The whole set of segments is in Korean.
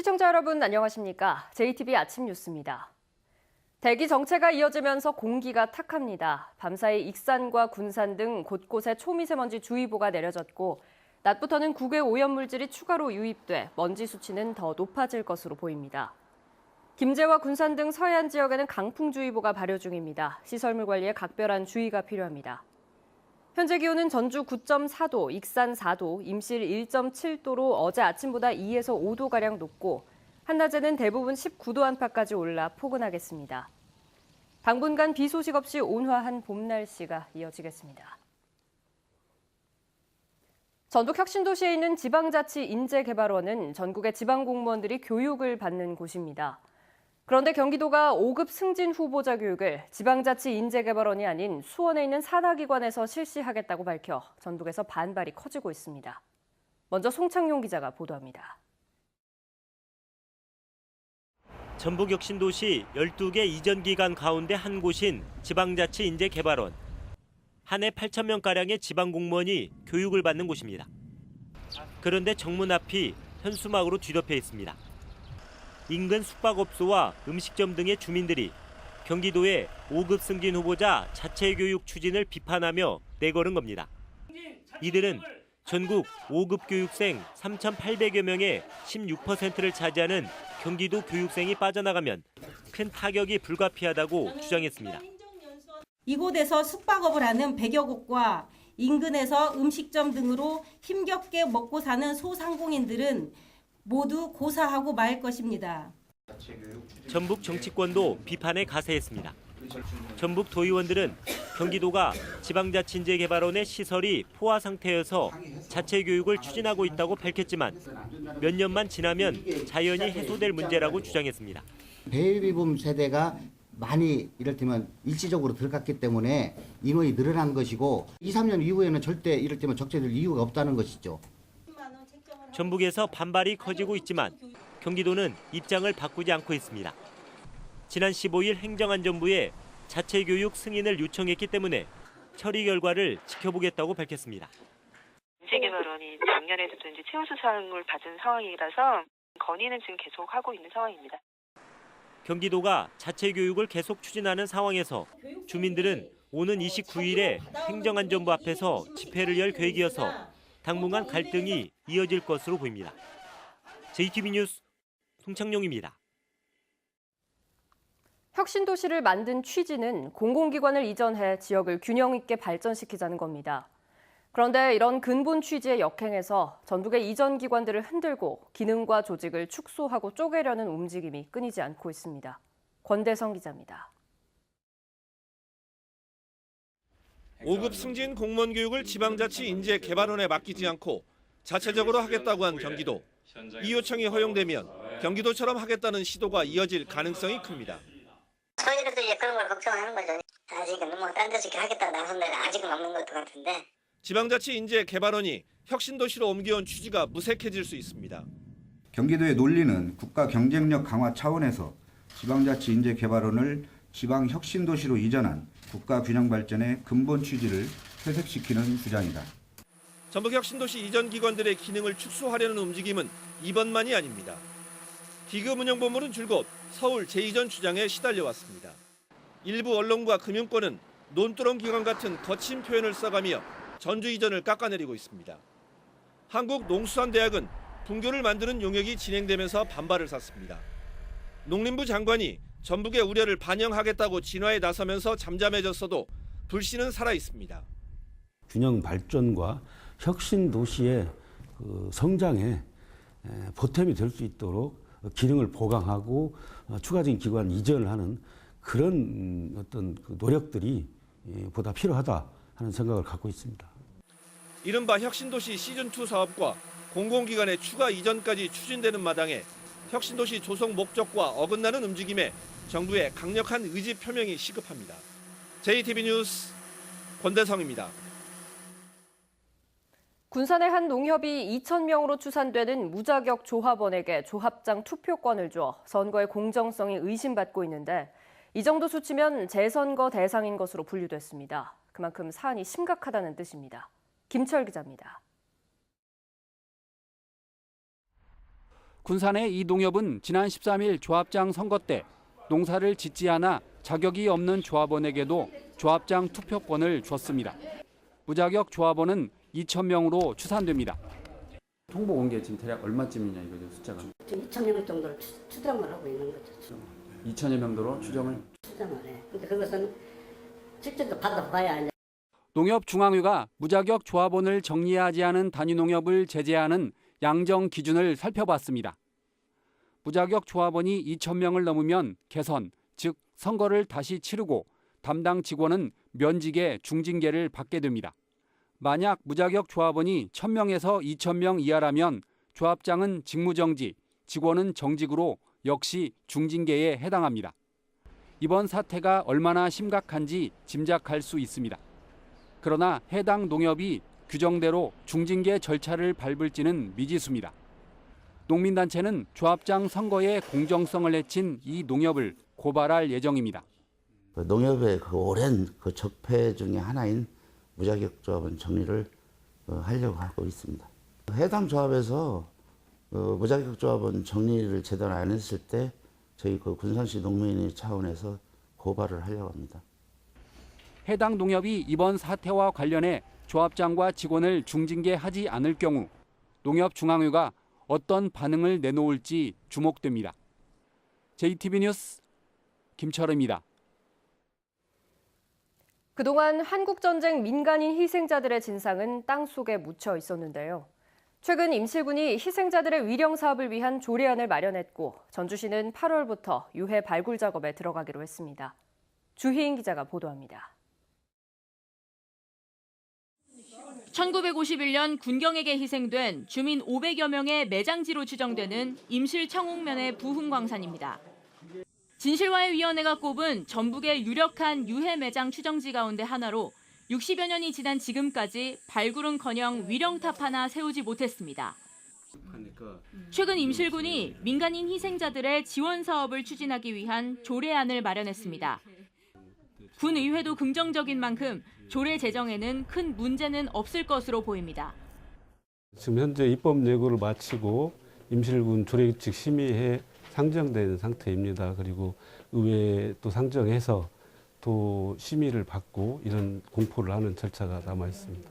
시청자 여러분 안녕하십니까? JTBC 아침 뉴스입니다. 대기 정체가 이어지면서 공기가 탁합니다. 밤사이 익산과 군산 등 곳곳에 초미세먼지 주의보가 내려졌고 낮부터는 국외 오염물질이 추가로 유입돼 먼지 수치는 더 높아질 것으로 보입니다. 김제와 군산 등 서해안 지역에는 강풍주의보가 발효 중입니다. 시설물 관리에 각별한 주의가 필요합니다. 현재 기온은 전주 9.4도, 익산 4도, 임실 1.7도로 어제 아침보다 2에서 5도가량 높고 한낮에는 대부분 19도 안팎까지 올라 포근하겠습니다. 당분간 비 소식 없이 온화한 봄 날씨가 이어지겠습니다. 전북 혁신도시에 있는 지방자치인재개발원은 전국의 지방공무원들이 교육을 받는 곳입니다. 그런데 경기도가 5급 승진 후보자 교육을 지방자치인재개발원이 아닌 수원에 있는 산하기관에서 실시하겠다고 밝혀 전북에서 반발이 커지고 있습니다. 먼저 송창용 기자가 보도합니다. 전북 혁신도시 12개 이전 기관 가운데 한 곳인 지방자치인재개발원. 한 해 8,000명가량의 지방공무원이 교육을 받는 곳입니다. 그런데 정문 앞이 현수막으로 뒤덮여 있습니다. 인근 숙박업소와 음식점 등의 주민들이 경기도의 5급 승진 후보자 자체 교육 추진을 비판하며 내걸은 겁니다. 이들은 전국 5급 교육생 3,800여 명의 16%를 차지하는 경기도 교육생이 빠져나가면 큰 타격이 불가피하다고 주장했습니다. 이곳에서 숙박업을 하는 100여 곳과 인근에서 음식점 등으로 힘겹게 먹고 사는 소상공인들은 모두 고사하고 말 것입니다. 전북 정치권도 비판에 가세했습니다. 전북 도의원들은 경기도가 지방자치인재개발원의 시설이 포화 상태여서 자체 교육을 추진하고 있다고 밝혔지만 몇 년만 지나면 자연히 해소될 문제라고 주장했습니다. 베이비붐 세대가 많이 이를테면 일시적으로 들어갔기 때문에 인원이 늘어난 것이고 2, 3년 이후에는 절대 이를테면 적재될 이유가 없다는 것이죠. 전북에서 반발이 커지고 있지만 경기도는 입장을 바꾸지 않고 있습니다. 지난 15일 행정안전부에 자체 교육 승인을 요청했기 때문에 처리 결과를 지켜보겠다고 밝혔습니다. 인재개발원이 작년에도 이제 최우수상을 받은 상황이라서 건의는 지금 계속 하고 있는 상황입니다. 경기도가 자체 교육을 계속 추진하는 상황에서 주민들은 오는 29일에 행정안전부 앞에서 집회를 열 계획이어서 당분간 갈등이 이어질 것으로 보입니다. JTBC 뉴스 송창용입니다. 혁신도시를 만든 취지는 공공기관을 이전해 지역을 균형 있게 발전시키자는 겁니다. 그런데 이런 근본 취지의 역행에서 전북의 이전 기관들을 흔들고 기능과 조직을 축소하고 쪼개려는 움직임이 끊이지 않고 있습니다. 권대성 기자입니다. 5급 승진 공무원 교육을 지방자치인재개발원에 맡기지 않고 자체적으로 하겠다고 한 경기도. 이 요청이 허용되면 경기도처럼 하겠다는 시도가 이어질 가능성이 큽니다. 저희들도 이제 그런 걸 걱정하는 거죠. 아직은 뭐 딴 데서 이렇게 하겠다고 나선 데는 아직은 없는 것도 같은데. 지방자치인재개발원이 혁신도시로 옮겨온 취지가 무색해질 수 있습니다. 경기도의 논리는 국가 경쟁력 강화 차원에서 지방자치인재개발원을 지방혁신도시로 이전한 국가 균형 발전의 근본 취지를 퇴색시키는 주장이다. 전북혁신도시 이전 기관들의 기능을 축소하려는 움직임은 이번만이 아닙니다. 기금운영본부는 줄곧 서울 제2전 주장에 시달려왔습니다. 일부 언론과 금융권은 논두렁 기관 같은 거친 표현을 써가며 전주 이전을 깎아내리고 있습니다. 한국농수산대학은 분교를 만드는 용역이 진행되면서 반발을 샀습니다. 농림부 장관이 전북의 우려를 반영하겠다고 진화에 나서면서 잠잠해졌어도 불씨는 살아있습니다. 균형 발전과 혁신 도시의 성장에 보탬이 될 수 있도록 기능을 보강하고 추가적인 기관 이전을 하는 그런 어떤 노력들이 보다 필요하다 하는 생각을 갖고 있습니다. 이른바 혁신도시 시즌2 사업과 공공기관의 추가 이전까지 추진되는 마당에 혁신도시 조성 목적과 어긋나는 움직임에 정부의 강력한 의지 표명이 시급합니다. JTBC 뉴스 권대성입니다. 군산의 한 농협이 2,000명으로 추산되는 무자격 조합원에게 조합장 투표권을 줘 선거의 공정성이 의심받고 있는데 이 정도 수치면 재선거 대상인 것으로 분류됐습니다. 그만큼 사안이 심각하다는 뜻입니다. 김철 기자입니다. 군산의 이 농협은 지난 13일 조합장 선거 때 농사를 짓지 않아 자격이 없는 조합원에게도 조합장 투표권을 줬습니다. 무자격 조합원은 2,000명으로 추산됩니다. 통보 온 게 지금 대략 얼마쯤이냐 이거죠, 숫자가? 지금 2,000명 정도를 추정을 하고 있는 거죠. 2,000여 명도로 추정을 해. 근데 그것은 실제로 받아봐야 알죠. 농협중앙회가 무자격 조합원을 정리하지 않은 단위 농협을 제재하는 양정 기준을 살펴봤습니다. 무자격 조합원이 2,000명을 넘으면 개선, 즉 선거를 다시 치르고 담당 직원은 면직의 중징계를 받게 됩니다. 만약 무자격 조합원이 1,000명에서 2,000명 이하라면 조합장은 직무정지, 직원은 정직으로 역시 중징계에 해당합니다. 이번 사태가 얼마나 심각한지 짐작할 수 있습니다. 그러나 해당 농협이 규정대로 중징계 절차를 밟을지는 미지수입니다. 농민단체는 조합장 선거의 공정성을 해친 이 농협을 고발할 예정입니다. 농협의 그 오랜 그 적폐 중에 하나인 무자격 조합원 정리를 하려고 하고 있습니다. 해당 조합에서 무자격 조합원 정리를 제대로 안 했을 때 저희 그 군산시 농민회 차원에서 고발을 하려고 합니다. 해당 농협이 이번 사태와 관련해 조합장과 직원을 중징계하지 않을 경우 농협중앙회가 어떤 반응을 내놓을지 주목됩니다. JTB 뉴스 김철입니다. 그동안 한국전쟁 민간인 희생자들의 진상은 땅속에 묻혀 있었는데요. 최근 임실군이 희생자들의 위령 사업을 위한 조례안을 마련했고 전주시는 8월부터 유해 발굴 작업에 들어가기로 했습니다. 주희인 기자가 보도합니다. 1951년 군경에게 희생된 주민 500여 명의 매장지로 추정되는 임실 청옥면의 부흥광산입니다. 진실화해위원회가 꼽은 전북의 유력한 유해 매장 추정지 가운데 하나로 60여 년이 지난 지금까지 발굴은커녕 위령탑 하나 세우지 못했습니다. 최근 임실군이 민간인 희생자들의 지원 사업을 추진하기 위한 조례안을 마련했습니다. 군의회도 긍정적인 만큼 조례 제정에는 큰 문제는 없을 것으로 보입니다. 지금 현재 입법 예고를 마치고 임실군 조례규칙 심의에 상정된 상태입니다. 그리고 의회에 또 상정해서 또 심의를 받고 이런 공포를 하는 절차가 남아 있습니다.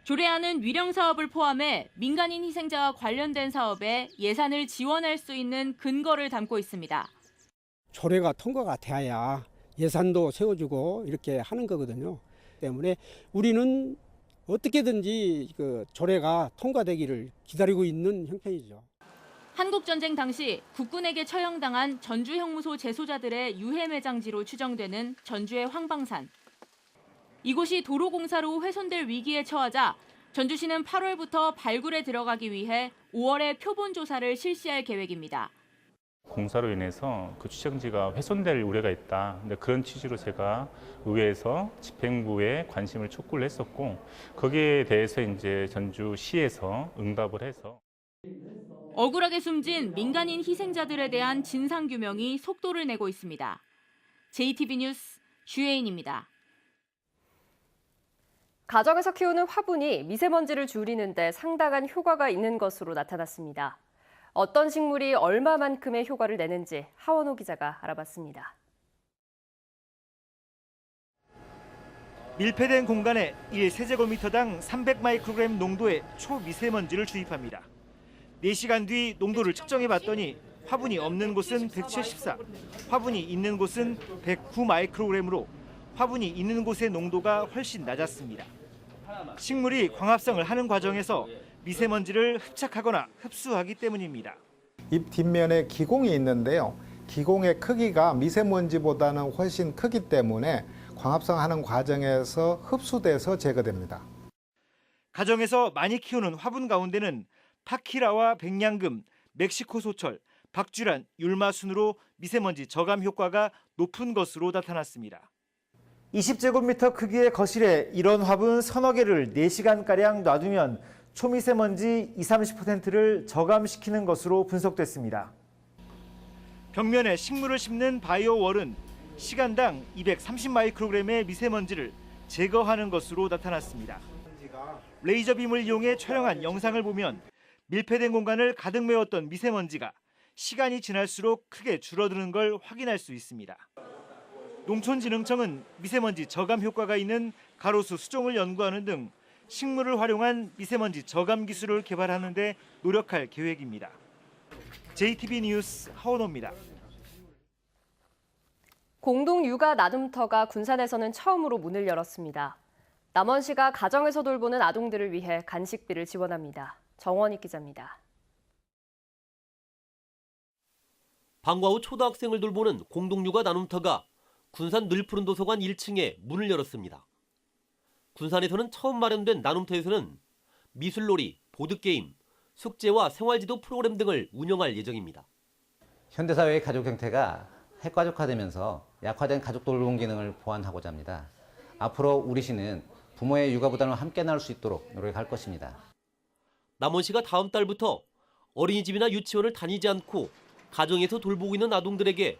조례안은 위령 사업을 포함해 민간인 희생자와 관련된 사업에 예산을 지원할 수 있는 근거를 담고 있습니다. 조례가 통과가 돼야 예산도 세워주고 이렇게 하는 거거든요. 때문에 우리는 어떻게든지 그 조례가 통과되기를 기다리고 있는 형편이죠. 한국전쟁 당시 국군에게 처형당한 전주 형무소 재소자들의 유해 매장지로 추정되는 전주의 황방산. 이곳이 도로공사로 훼손될 위기에 처하자 전주시는 8월부터 발굴에 들어가기 위해 5월에 표본 조사를 실시할 계획입니다. 공사로 인해서 그 추정지가 훼손될 우려가 있다. 근데 그런 취지로 제가 의회에서 집행부에 관심을 촉구를 했었고 거기에 대해서 이제 전주시에서 응답을 해서 억울하게 숨진 민간인 희생자들에 대한 진상규명이 속도를 내고 있습니다. JTB 뉴스 주혜인입니다. 가정에서 키우는 화분이 미세먼지를 줄이는 데 상당한 효과가 있는 것으로 나타났습니다. 어떤 식물이 얼마만큼의 효과를 내는지 하원호 기자가 알아봤습니다. 밀폐된 공간에 1세제곱미터당 300마이크로그램 농도의 초미세먼지를 주입합니다. 4시간 뒤 농도를 측정해봤더니 화분이 없는 곳은 174, 화분이 있는 곳은 109마이크로그램으로 화분이 있는 곳의 농도가 훨씬 낮았습니다. 식물이 광합성을 하는 과정에서 미세먼지를 흡착하거나 흡수하기 때문입니다. 잎 뒷면에 기공이 있는데요. 기공의 크기가 미세먼지보다는 훨씬 크기 때문에 광합성하는 과정에서 흡수돼서 제거됩니다. 가정에서 많이 키우는 화분 가운데는 파키라와 백냥금, 멕시코 소철, 박쥐란, 율마 순으로 미세먼지 저감 효과가 높은 것으로 나타났습니다. 20제곱미터 크기의 거실에 이런 화분 서너 개를 4시간가량 놔두면 초미세먼지 20-30%를 저감시키는 것으로 분석됐습니다. 벽면에 식물을 심는 바이오월은 시간당 230마이크로그램의 미세먼지를 제거하는 것으로 나타났습니다. 레이저빔을 이용해 촬영한 영상을 보면 밀폐된 공간을 가득 메웠던 미세먼지가 시간이 지날수록 크게 줄어드는 걸 확인할 수 있습니다. 농촌진흥청은 미세먼지 저감 효과가 있는 가로수 수종을 연구하는 등 식물을 활용한 미세먼지 저감 기술을 개발하는 데 노력할 계획입니다. JTB 뉴스 하원호입니다. 공동 육아 나눔터가 군산에서는 처음으로 문을 열었습니다. 남원시가 가정에서 돌보는 아동들을 위해 간식비를 지원합니다. 정원익 기자입니다. 방과 후 초등학생을 돌보는 공동육아 나눔터가 군산 늘푸른 도서관 1층에 문을 열었습니다. 군산에서는 처음 마련된 나눔터에서는 미술놀이, 보드게임, 숙제와 생활지도 프로그램 등을 운영할 예정입니다. 현대사회의 가족 형태가 핵가족화되면서 약화된 가족 돌봄 기능을 보완하고자 합니다. 앞으로 우리 시는 부모의 육아 부담을 함께 나눌 수 있도록 노력할 것입니다. 남원시가 다음 달부터 어린이집이나 유치원을 다니지 않고 가정에서 돌보고 있는 아동들에게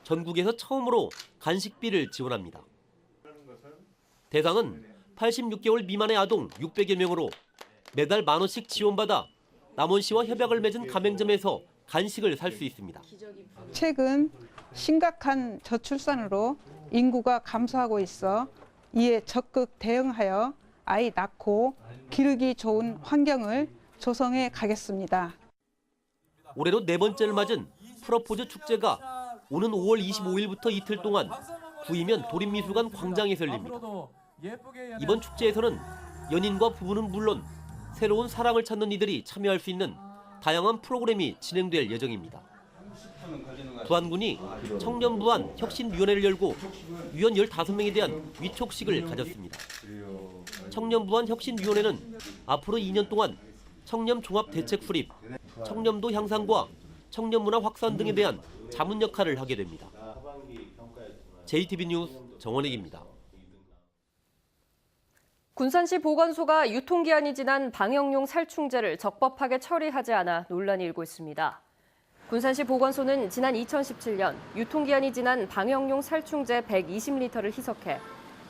전국에서 처음으로 간식비를 지원합니다. 대상은 86개월 미만의 아동 600여 명으로 매달 10,000원씩 지원받아 남원시와 협약을 맺은 가맹점에서 간식을 살 수 있습니다. 최근 심각한 저출산으로 인구가 감소하고 있어 이에 적극 대응하여 아이 낳고 기르기 좋은 환경을 조성해 가겠습니다. 올해로 4번째를 맞은 프러포즈 축제가 오는 5월 25일부터 이틀 동안 구이면 도립미술관 광장에서 열립니다. 이번 축제에서는 연인과 부부는 물론 새로운 사랑을 찾는 이들이 참여할 수 있는 다양한 프로그램이 진행될 예정입니다. 부안군이 청년부안 혁신위원회를 열고 위원 15명에 대한 위촉식을 가졌습니다. 청년부안 혁신위원회는 앞으로 2년 동안 청년 종합 대책 수립, 청년도 향상과 청년 문화 확산 등에 대한 자문 역할을 하게 됩니다. JTB 뉴스 정원익입니다. 군산시 보건소가 유통기한이 지난 방역용 살충제를 적법하게 처리하지 않아 논란이 일고 있습니다. 군산시 보건소는 지난 2017년 유통기한이 지난 방역용 살충제 120리터를 희석해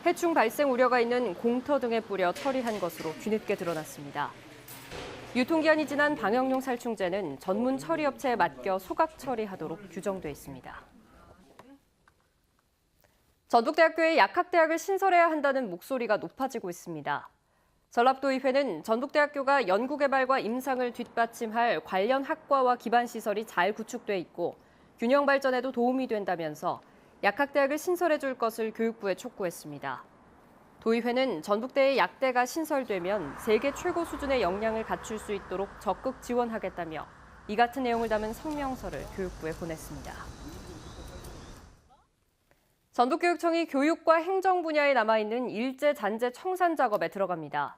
해충 발생 우려가 있는 공터 등에 뿌려 처리한 것으로 뒤늦게 드러났습니다. 유통기한이 지난 방역용 살충제는 전문 처리업체에 맡겨 소각 처리하도록 규정돼 있습니다. 전북대학교에 약학대학을 신설해야 한다는 목소리가 높아지고 있습니다. 전라도의회는 전북대학교가 연구개발과 임상을 뒷받침할 관련 학과와 기반시설이 잘 구축돼 있고 균형 발전에도 도움이 된다면서 약학대학을 신설해 줄 것을 교육부에 촉구했습니다. 도의회는 전북대의 약대가 신설되면 세계 최고 수준의 역량을 갖출 수 있도록 적극 지원하겠다며 이 같은 내용을 담은 성명서를 교육부에 보냈습니다. 전북교육청이 교육과 행정 분야에 남아있는 일제 잔재 청산 작업에 들어갑니다.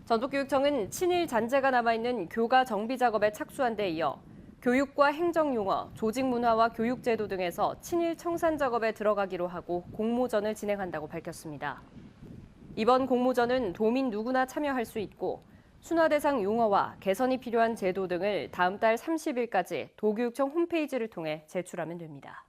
전북교육청은 친일 잔재가 남아있는 교가 정비 작업에 착수한 데 이어 교육과 행정용어, 조직문화와 교육제도 등에서 친일 청산 작업에 들어가기로 하고 공모전을 진행한다고 밝혔습니다. 이번 공모전은 도민 누구나 참여할 수 있고 순화 대상 용어와 개선이 필요한 제도 등을 다음 달 30일까지 도교육청 홈페이지를 통해 제출하면 됩니다.